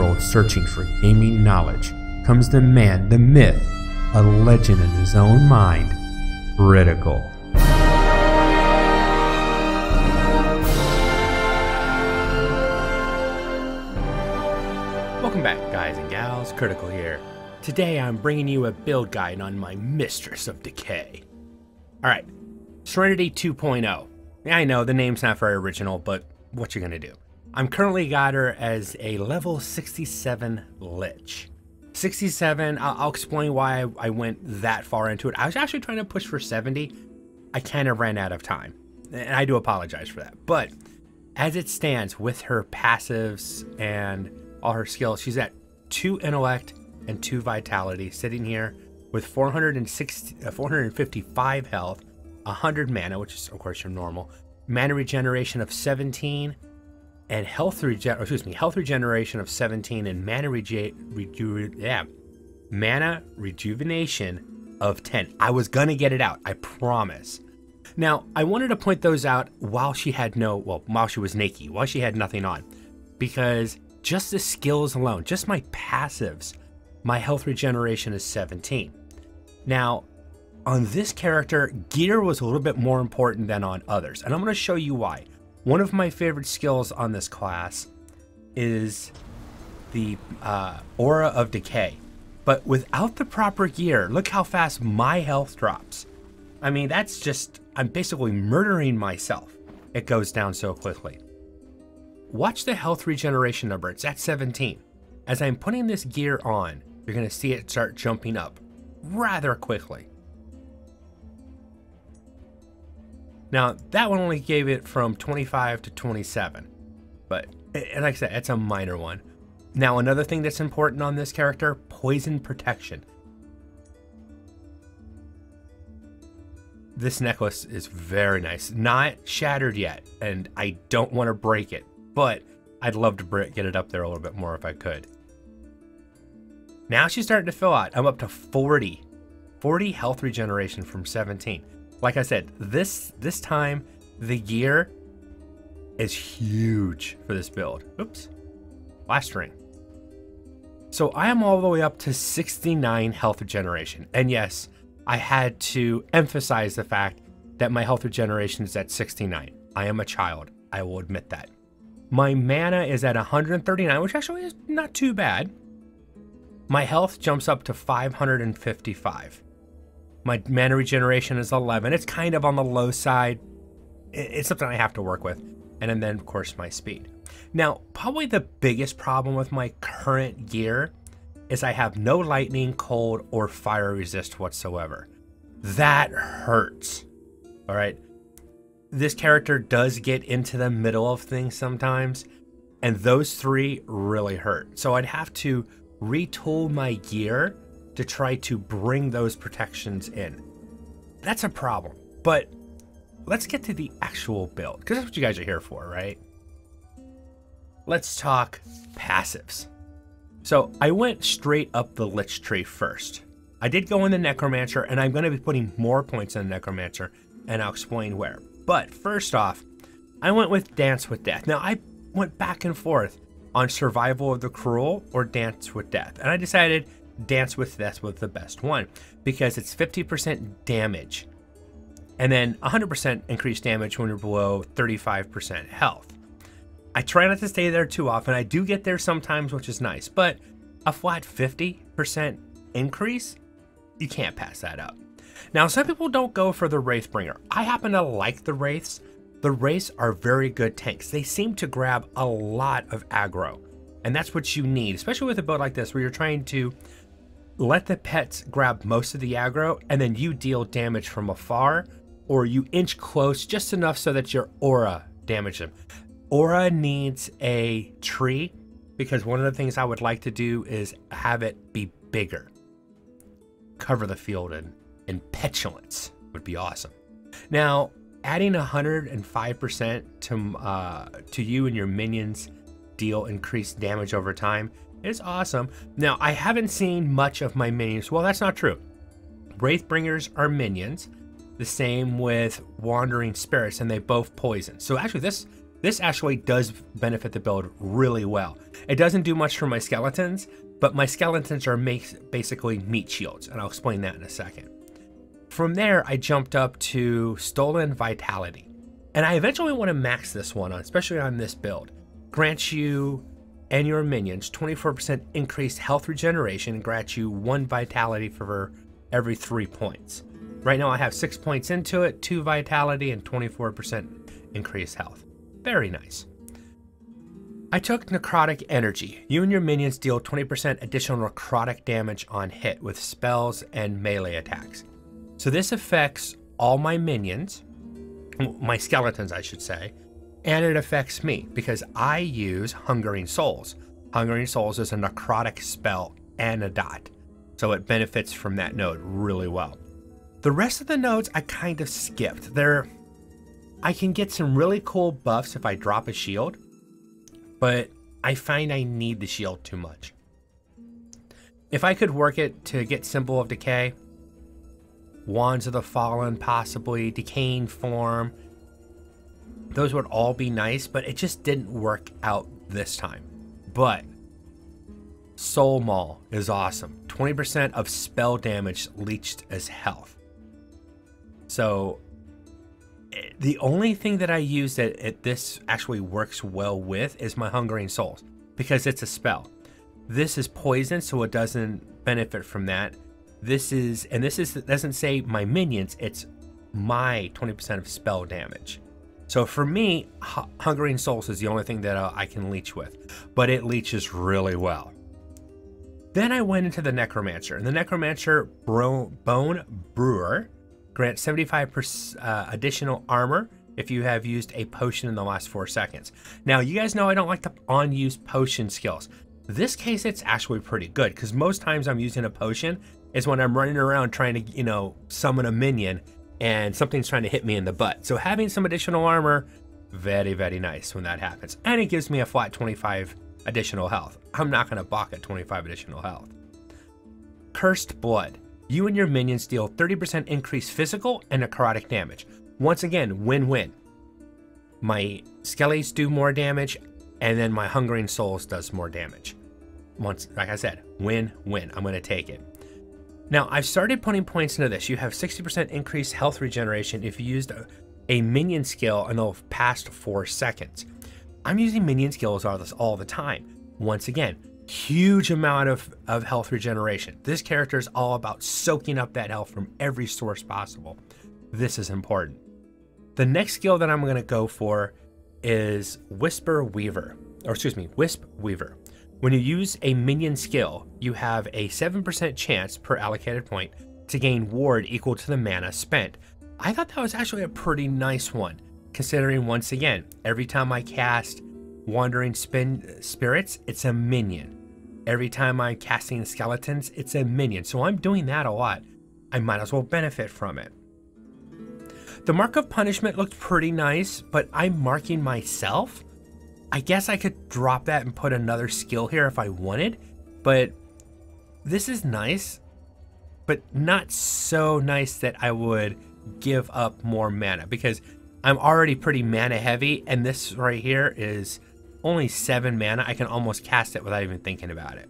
world searching for gaming knowledge comes the man, the myth, a legend in his own mind, Critical. Welcome back, guys and gals, Critical here. Today I'm bringing you a build guide on my Mistress of Decay. Alright, Serenity 2.0. Yeah, I know the name's not very original, but what you gonna do? I'm currently got her as a level 67 Lich. 67, I'll explain why I went that far into it. I was actually trying to push for 70. I kind of ran out of time, and I do apologize for that. But as it stands with her passives and all her skills, she's at 2 intellect and 2 vitality, sitting here with 455 health, 100 mana, which is of course your normal, mana regeneration of 17, and health regeneration of 17, and mana rejuvenation of 10. I was gonna get it out, I promise. Now, I wanted to point those out while she had while she was naked, while she had nothing on, because just the skills alone, just my passives, my health regeneration is 17. Now, on this character, gear was a little bit more important than on others, and I'm going to show you why. One of my favorite skills on this class is the Aura of Decay, but without the proper gear, look how fast my health drops. I mean, that's just, I'm basically murdering myself. It goes down so quickly. Watch the health regeneration number, it's at 17. As I'm putting this gear on, you're going to see it start jumping up rather quickly. Now, that one only gave it from 25 to 27, but like I said, it's a minor one. Now, another thing that's important on this character, poison protection. This necklace is very nice, not shattered yet, and I don't want to break it, but I'd love to get it up there a little bit more if I could. Now she's starting to fill out. I'm up to 40 health regeneration from 17. Like I said, this time the gear is huge for this build. Oops, last ring. So I am all the way up to 69 health regeneration. And yes, I had to emphasize the fact that my health regeneration is at 69. I am a child, I will admit that. My mana is at 139, which actually is not too bad. My health jumps up to 555. My mana regeneration is 11. It's kind of on the low side. It's something I have to work with. And then, of course, my speed. Now, probably the biggest problem with my current gear is I have no lightning, cold, or fire resist whatsoever. That hurts. All right. This character does get into the middle of things sometimes, and those three really hurt. So I'd have to retool my gear to try to bring those protections in. That's a problem, but let's get to the actual build, because that's what you guys are here for, right? Let's talk passives. So I went straight up the Lich tree first. I did go in the Necromancer, and I'm going to be putting more points in the Necromancer, and I'll explain where. But first off, I went with Dance with Death. Now, I went back and forth on Survival of the Cruel or Dance with Death, and I decided Dance with Death was the best one because it's 50% damage and then 100% increased damage when you're below 35% health. I try not to stay there too often. I do get there sometimes, which is nice, but a flat 50% increase, you can't pass that up. Now, some people don't go for the Wraithbringer. I happen to like the Wraiths. The Wraiths are very good tanks. They seem to grab a lot of aggro, and that's what you need, especially with a build like this where you're trying to let the pets grab most of the aggro and then you deal damage from afar, or you inch close just enough so that your aura damages them. Aura needs a tree because one of the things I would like to do is have it be bigger. Cover the field in petulance would be awesome. Now, adding 105% to you and your minions deal increased damage over time is awesome. Now, I haven't seen much of my minions. Well, that's not true. Wraithbringers are minions. The same with Wandering Spirits, and they both poison. So actually, this This actually does benefit the build really well. It doesn't do much for my skeletons, but my skeletons are basically meat shields, and I'll explain that in a second. From there, I jumped up to Stolen Vitality, and I eventually want to max this one on, especially on this build. Grants you and your minions 24% increased health regeneration and grants you 1 vitality for every 3 points. Right now I have 6 points into it, 2 vitality and 24% increased health. Very nice. I took Necrotic Energy. You and your minions deal 20% additional necrotic damage on hit with spells and melee attacks. So this affects all my minions, my skeletons I should say, and it affects me because I use Hungering Souls. Hungering Souls is a necrotic spell and a dot, so it benefits from that node really well. The rest of the nodes I kind of skipped. I can get some really cool buffs if I drop a shield, but I find I need the shield too much. If I could work it to get Symbol of Decay, Wands of the Fallen possibly, Decaying Form, those would all be nice, but it just didn't work out this time. But Soul Maul is awesome. 20% of spell damage leached as health. So the only thing that I use that this actually works well with is my Hungering Souls, because it's a spell. This is poison, so it doesn't benefit from that. It doesn't say my minions, it's my 20% of spell damage. So for me, Hungering Souls is the only thing that I can leech with, but it leeches really well. Then I went into the Necromancer, and the Necromancer Bone Brewer grants 75% additional armor if you have used a potion in the last 4 seconds. Now, you guys know I don't like the unused potion skills. This case, it's actually pretty good, because most times I'm using a potion is when I'm running around trying to, summon a minion, and something's trying to hit me in the butt. So having some additional armor, very, very nice when that happens. And it gives me a flat 25 additional health. I'm not going to balk at 25 additional health. Cursed Blood. You and your minions deal 30% increased physical and necrotic damage. Once again, win-win. My skellies do more damage, and then my Hungering Souls does more damage. Like I said, win-win. I'm going to take it. Now, I've started putting points into this. You have 60% increased health regeneration if you used a minion skill in the past 4 seconds. I'm using minion skills all the time. Once again, huge amount of health regeneration. This character is all about soaking up that health from every source possible. This is important. The next skill that I'm going to go for is Wisp Weaver. When you use a minion skill, you have a 7% chance per allocated point to gain ward equal to the mana spent. I thought that was actually a pretty nice one, considering once again, every time I cast Wandering Spirits, it's a minion. Every time I'm casting Skeletons, it's a minion. So I'm doing that a lot. I might as well benefit from it. The Mark of Punishment looked pretty nice, but I'm marking myself. I guess I could drop that and put another skill here if I wanted, but this is nice, but not so nice that I would give up more mana, because I'm already pretty mana heavy, and this right here is only 7 mana. I can almost cast it without even thinking about it.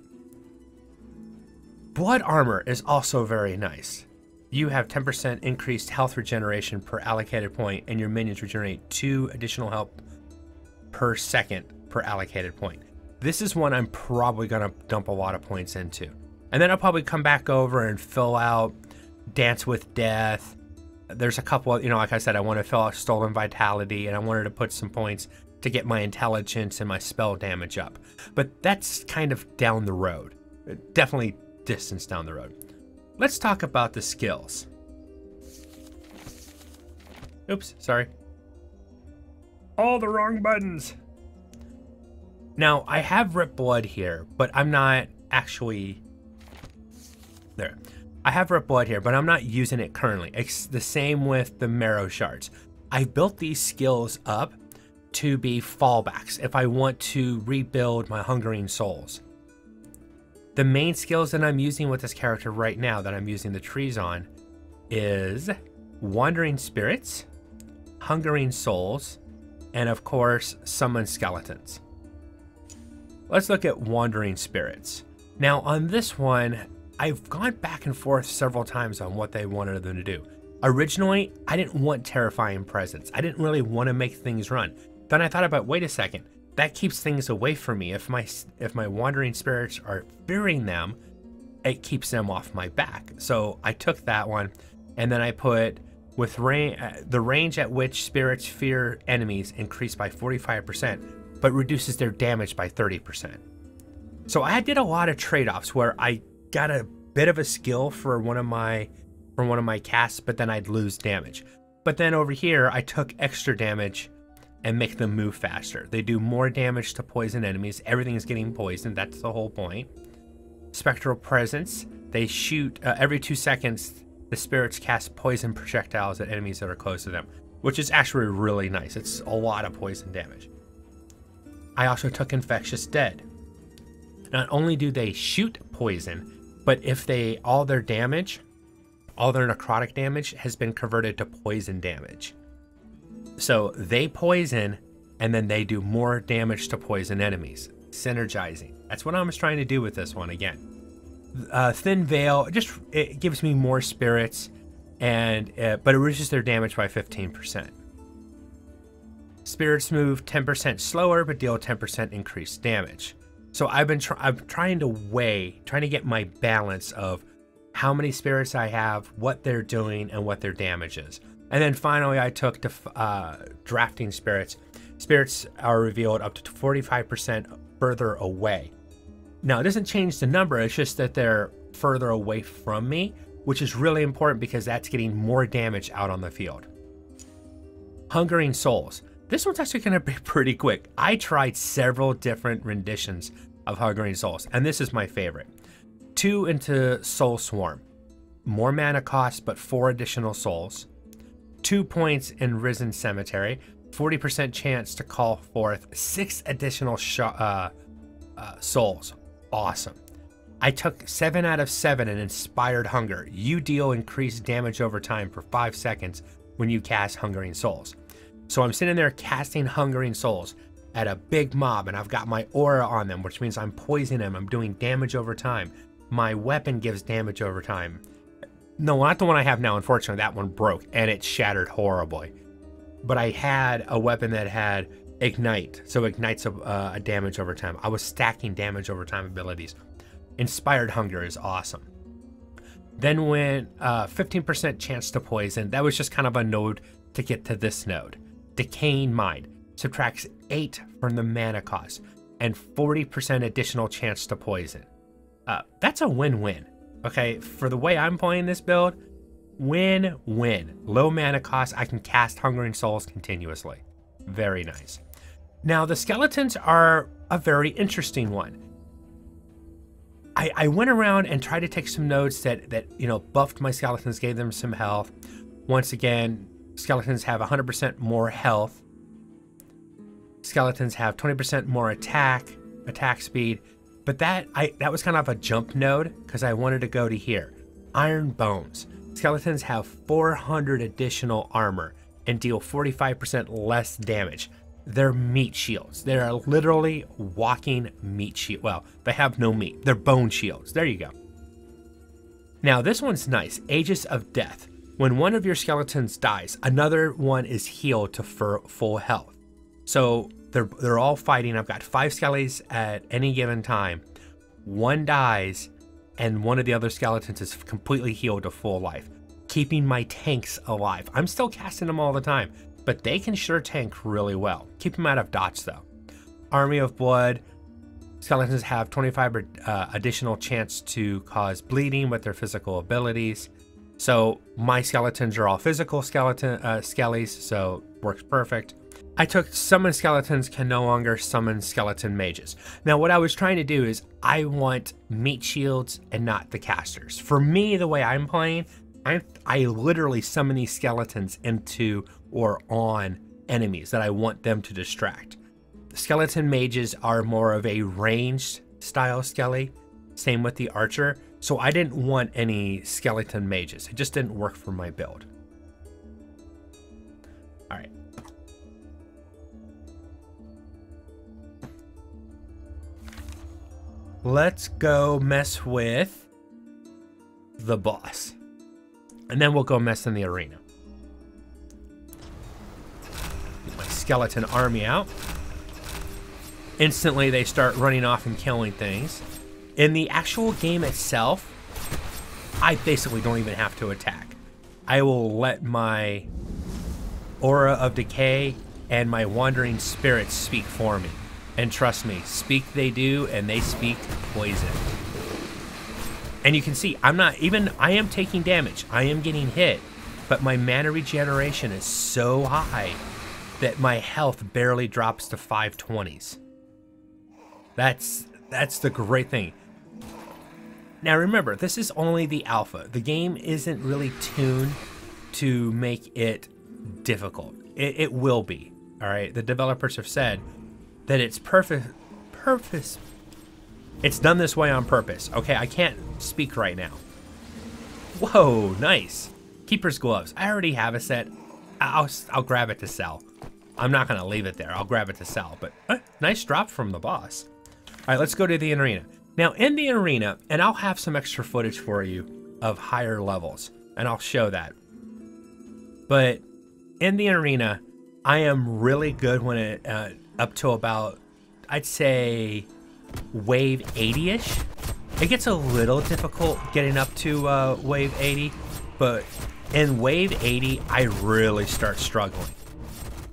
Blood Armor is also very nice. You have 10% increased health regeneration per allocated point, and your minions regenerate 2 additional health per second per allocated point. This is one I'm probably going to dump a lot of points into. And then I'll probably come back over and fill out Dance with Death. There's a couple of, like I said, I want to fill out Stolen Vitality, and I wanted to put some points to get my intelligence and my spell damage up. But that's kind of down the road. Definitely distance down the road. Let's talk about the skills. Oops, sorry. All the wrong buttons. Now, I have Rip Blood here, but I'm not actually... There. I have Rip Blood here, but I'm not using it currently. It's the same with the Marrow Shards. I built these skills up to be fallbacks if I want to rebuild my Hungering Souls. The main skills that I'm using with this character right now that I'm using the trees on is Wandering Spirits, Hungering Souls, and of course, summon skeletons. Let's look at Wandering Spirits. Now on this one, I've gone back and forth several times on what they wanted them to do. Originally, I didn't want Terrifying Presence. I didn't really want to make things run. Then I thought about, wait a second, that keeps things away from me. If my Wandering Spirits are fearing them, it keeps them off my back. So I took that one, and then I put with the range at which spirits fear enemies increased by 45%, but reduces their damage by 30%. So I did a lot of trade-offs where I got a bit of a skill for one of my casts, but then I'd lose damage. But then over here, I took extra damage and make them move faster. They do more damage to poison enemies. Everything is getting poisoned. That's the whole point. Spectral Presence. They shoot every 2 seconds. The spirits cast poison projectiles at enemies that are close to them, which is actually really nice. It's a lot of poison damage. I also took Infectious Dead. Not only do they shoot poison, but if all their necrotic damage has been converted to poison damage. So they poison, and then they do more damage to poison enemies. Synergizing. That's what I was trying to do with this one again. Thin Veil, it gives me more spirits, but it reduces their damage by 15%. Spirits move 10% slower, but deal 10% increased damage. So I'm trying to get my balance of how many spirits I have, what they're doing, and what their damage is. And then finally, I took drafting spirits. Spirits are revealed up to 45% further away. Now, it doesn't change the number, it's just that they're further away from me, which is really important because that's getting more damage out on the field. Hungering Souls. This one's actually going to be pretty quick. I tried several different renditions of Hungering Souls, and this is my favorite. 2 into Soul Swarm. More mana cost, but 4 additional souls. 2 points in Risen Cemetery. 40% chance to call forth 6 additional souls. Awesome. I took 7 out of 7 in Inspired Hunger. You deal increased damage over time for 5 seconds when you cast Hungering Souls. So I'm sitting there casting Hungering Souls at a big mob, and I've got my aura on them, which means I'm poisoning them. I'm doing damage over time. My weapon gives damage over time. No, not the one I have now. Unfortunately, that one broke, and it shattered horribly. But I had a weapon that had Ignite, so ignites a damage over time. I was stacking damage over time abilities. Inspired Hunger is awesome. Then went 15% chance to poison. That was just kind of a node to get to this node. Decaying Mind subtracts 8 from the mana cost and 40% additional chance to poison. That's a win-win. Okay, for the way I'm playing this build, win-win. Low mana cost, I can cast Hungering Souls continuously. Very nice. Now, the skeletons are a very interesting one. I went around and tried to take some nodes that buffed my skeletons, gave them some health. Once again, skeletons have 100% more health. Skeletons have 20% more attack speed. But that was kind of a jump node because I wanted to go to here. Iron Bones. Skeletons have 400 additional armor and deal 45% less damage. They're meat shields. They're literally walking meat shield. Well, they have no meat. They're bone shields. There you go. Now, this one's nice. Aegis of Death. When one of your skeletons dies, another one is healed to full health. So they're all fighting. I've got 5 skellies at any given time. One dies, and one of the other skeletons is completely healed to full life, keeping my tanks alive. I'm still casting them all the time, but they can sure tank really well. Keep them out of dots though. Army of Blood. Skeletons have 25 additional chance to cause bleeding with their physical abilities. So my skeletons are all physical skellies, so works perfect. I took Summon Skeletons can no longer summon skeleton mages. Now what I was trying to do is I want meat shields and not the casters. For me, the way I'm playing, I literally summon these skeletons into or on enemies that I want them to distract. The skeleton mages are more of a ranged style skelly. Same with the archer. So I didn't want any skeleton mages. It just didn't work for my build. All right. let's go mess with the boss. And then we'll go mess in the arena. Get my skeleton army out. Instantly, they start running off and killing things. In the actual game itself, I basically don't even have to attack. I will let my aura of decay and my wandering spirits speak for me. And trust me, speak they do, and they speak poison. And you can see, I am taking damage. I am getting hit, but my mana regeneration is so high that my health barely drops to 520s. That's the great thing. Now remember, this is only the alpha. The game isn't really tuned to make it difficult. It will be, all right? The developers have said that it's purpose. It's done this way on purpose. Okay, I can't speak right now. Whoa, nice. Keeper's gloves. I already have a set. I'll grab it to sell. I'm not gonna leave it there. I'll grab it to sell, but nice drop from the boss. All right, let's go to the arena. Now in the arena, and I'll have some extra footage for you of higher levels, and I'll show that. But in the arena, I am really good when it up to about, I'd say, wave 80-ish. It gets a little difficult getting up to wave 80, but in wave 80, I really start struggling,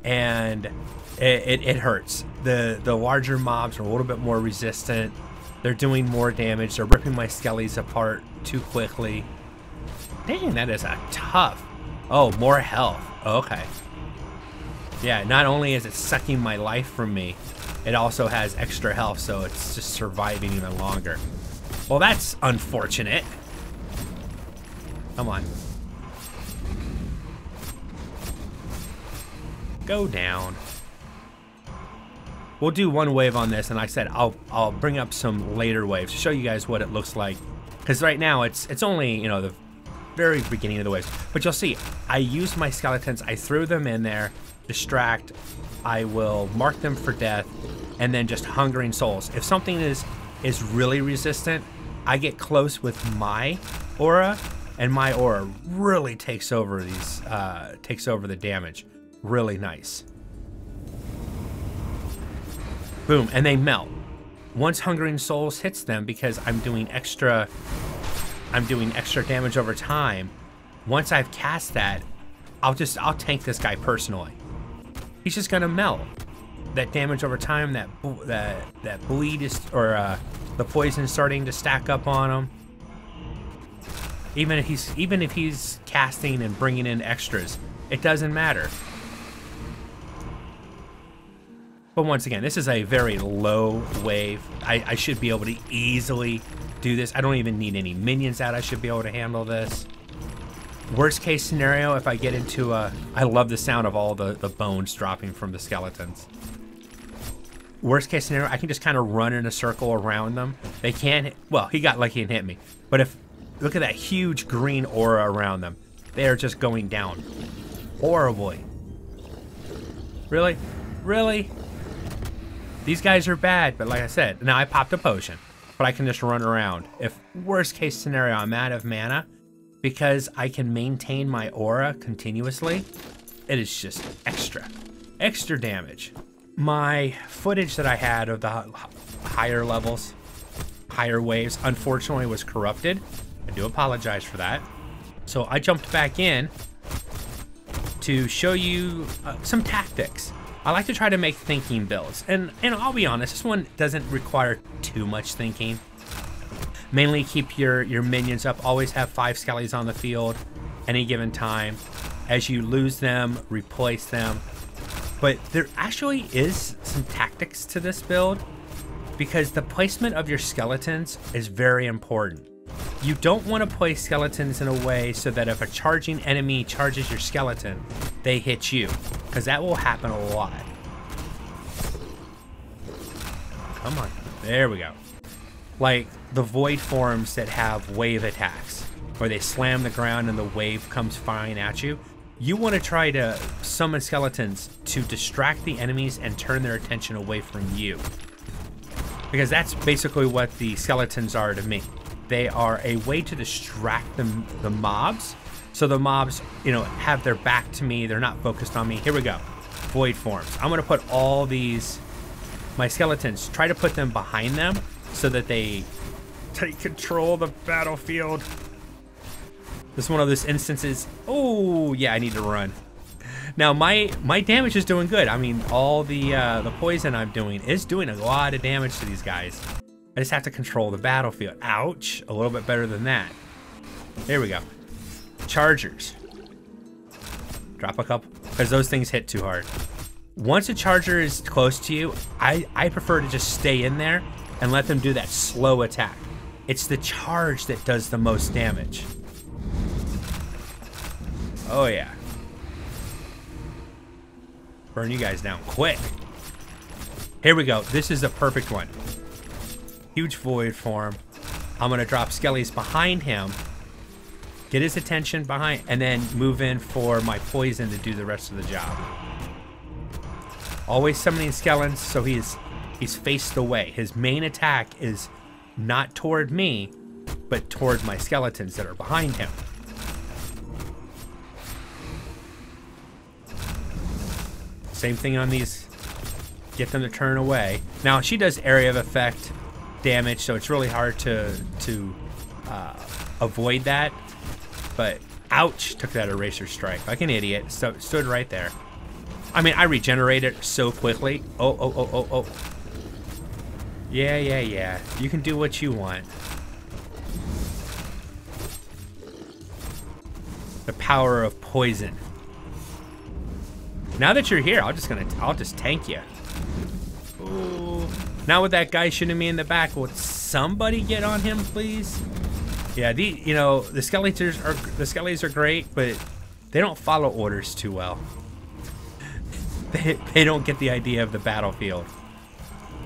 and it hurts. The larger mobs are a little bit more resistant. They're doing more damage. They're ripping my skellies apart too quickly. Dang, that is a tough. Oh, more health. Okay. Yeah, not only is it sucking my life from me, it also has extra health, so it's just surviving even longer. Well, that's unfortunate. Come on. Go down. We'll do one wave on this, and like I said, I'll bring up some later waves to show you guys what it looks like. Because right now it's only, you know, the very beginning of the waves. But you'll see, I use my skeletons, I threw them in there, distract, I will mark them for death, and then just hungering souls. If something is really resistant, I get close with my aura, and my aura really takes over these, takes over the damage. Really nice. Boom, and they melt. Once Hungering Souls hits them, because I'm doing extra damage over time. Once I've cast that, I'll tank this guy personally. He's just gonna melt. That damage over time, that bleed is, or the poison is starting to stack up on him. Even if he's casting and bringing in extras, it doesn't matter. But once again, this is a very low wave. I should be able to easily do this. I don't even need any minions out. I should be able to handle this. Worst case scenario, if I get into a... I love the sound of all the bones dropping from the skeletons. Worst case scenario, I can just kind of run in a circle around them. They can't... Well, he got lucky and hit me. But if... Look at that huge green aura around them. They are just going down. Horribly. Really? Really? These guys are bad, but like I said, now I popped a potion, but I can just run around. If worst case scenario, I'm out of mana, because I can maintain my aura continuously, it is just extra damage. My footage that I had of the higher levels, higher waves, unfortunately was corrupted. I do apologize for that. So I jumped back in to show you some tactics. I like to try to make thinking builds, and I'll be honest, this one doesn't require too much thinking. Mainly keep your minions up, always have 5 skellies on the field any given time. As you lose them, replace them. But there actually is some tactics to this build, because the placement of your skeletons is very important. You don't want to place skeletons in a way so that if a charging enemy charges your skeleton, they hit you, because that will happen a lot. Come on, there we go. Like the void forms that have wave attacks, where they slam the ground and the wave comes flying at you. You want to try to summon skeletons to distract the enemies and turn their attention away from you. Because that's basically what the skeletons are to me. They are a way to distract the mobs. So the mobs, you know, have their back to me. They're not focused on me. Here we go. Void forms. I'm going to put all these, my skeletons, try to put them behind them so that they take control of the battlefield. This is one of those instances. Oh, yeah, I need to run. Now, my damage is doing good. I mean, all the poison I'm doing is doing a lot of damage to these guys. I just have to control the battlefield. Ouch. A little bit better than that. There we go. Chargers. Drop a couple, because those things hit too hard. Once a charger is close to you, I prefer to just stay in there and let them do that slow attack. It's the charge that does the most damage. Oh yeah. Burn you guys down quick. Here we go. This is the perfect one. Huge void form. I'm gonna drop skellies behind him, get his attention behind, and then move in for my poison to do the rest of the job. Always summoning skeletons, so he's faced away. His main attack is not toward me, but toward my skeletons that are behind him. Same thing on these. Get them to turn away. Now she does area of effect damage, so it's really hard to avoid that. But ouch, took that eraser strike like an idiot. So stood right there. I mean, I regenerated so quickly. Oh. Yeah. You can do what you want. The power of poison. Now that you're here, I'll just tank you. Ooh. Now with that guy shooting me in the back, will somebody get on him, please? Yeah, the skellies are great, but they don't follow orders too well. They don't get the idea of the battlefield.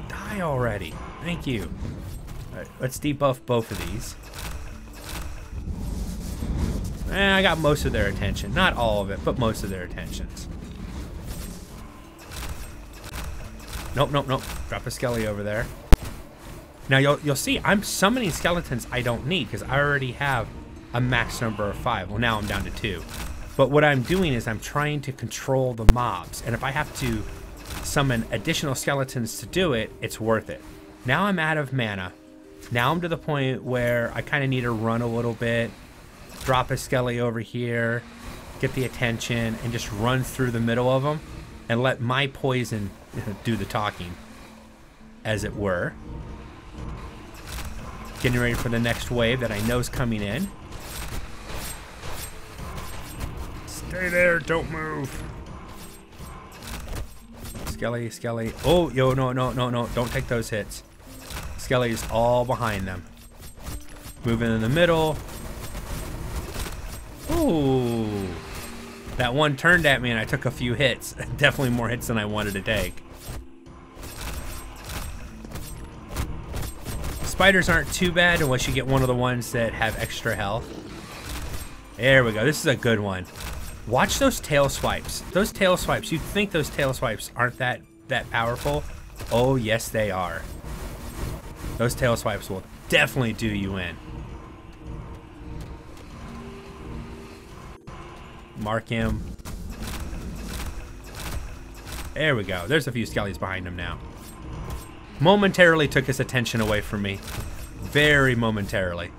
Die already. Thank you. All right, let's debuff both of these. I got most of their attention. Not all of it, but most of their attentions. Nope. Drop a skelly over there. Now you'll see I'm summoning skeletons I don't need because I already have a max number of 5. Well, now I'm down to 2. But what I'm doing is I'm trying to control the mobs, and if I have to summon additional skeletons to do it, it's worth it. Now I'm out of mana. Now I'm to the point where I kind of need to run a little bit, drop a skelly over here, get the attention, and just run through the middle of them and let my poison do the talking, as it were. Getting ready for the next wave that I know is coming in. Stay there, don't move. Skelly. Oh, yo, no. Don't take those hits. Skelly's all behind them. Moving in the middle. Ooh. That one turned at me and I took a few hits. Definitely more hits than I wanted to take. Spiders aren't too bad unless you get one of the ones that have extra health. There we go. This is a good one. Watch those tail swipes. Those tail swipes, you'd think those tail swipes aren't that powerful. Oh, yes, they are. Those tail swipes will definitely do you in. Mark him. There we go. There's a few skellies behind him now. Momentarily took his attention away from me. Very momentarily.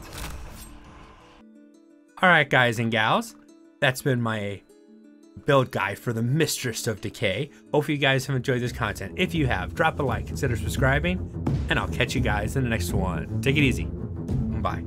Alright, guys and gals. That's been my build guide for the Mistress of Decay. Hopefully you guys have enjoyed this content. If you have, drop a like, consider subscribing, and I'll catch you guys in the next one. Take it easy. Bye.